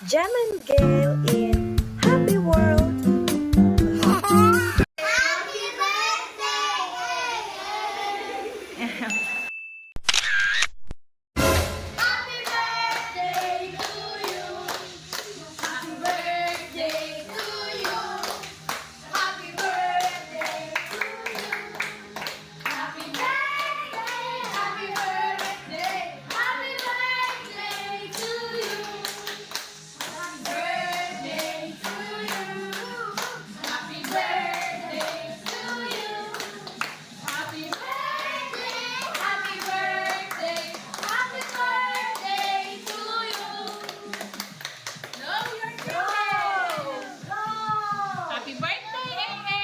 Jam and Gale in Happy World. Happy birthday! Happy birthday to you. Happy birthday to you. Happy birthday to you. Happy birthday, happy birthday, happy birthday to you. Happy birthday to you. Happy birthday to you. Happy birthday, happy birthday, happy birthday to you. No, your turn. Go. Happy birthday, Eme!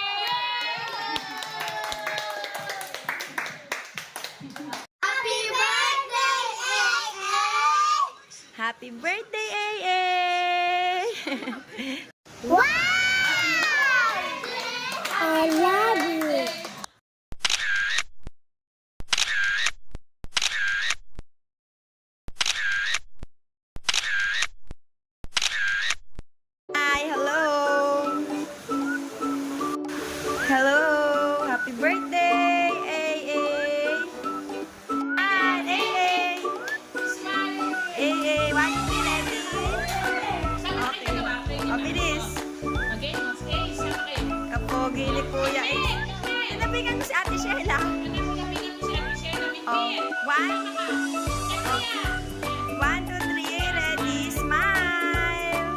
Happy birthday, Happy birthday, AA! Wow! I love you. Hi, hello! Hello! Happy birthday, AA! Hi, AA! AA, one ready? Okay. O, bilis. Okay, okay, sama kayo. Kapogi ni Kuya. Nabigyan ko si Ate Sheila. Oh, one, one, two, three, ready, smile!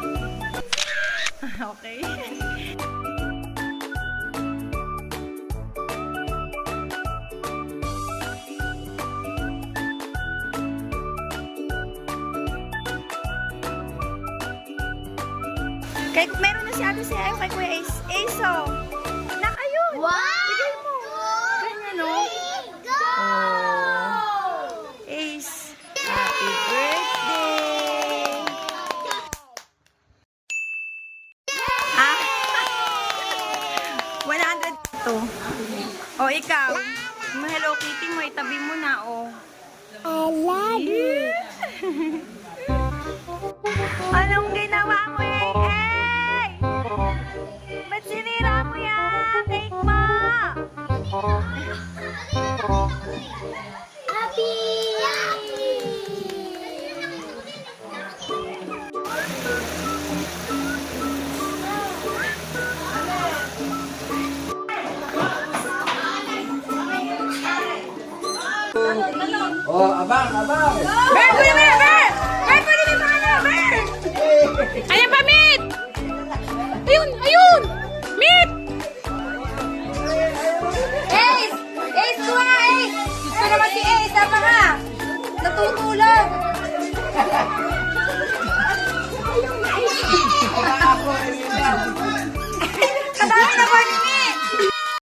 Okay. Kay, meron na si Ate Sheila kay Kuya Ace. Ace, oh. Nak, ayun! Bigay mo. Ganyan, oh. Go! Ace, happy birthday! Ah! 102. O, ikaw. Yung Hello Kitty mo, itabi mo na, oh. I love you. Anong ginawa mo, Hey? Ba't sinira mo yan? Cake mo! Happy! Oh, abang, abang. Ber, kuya, ber, ber!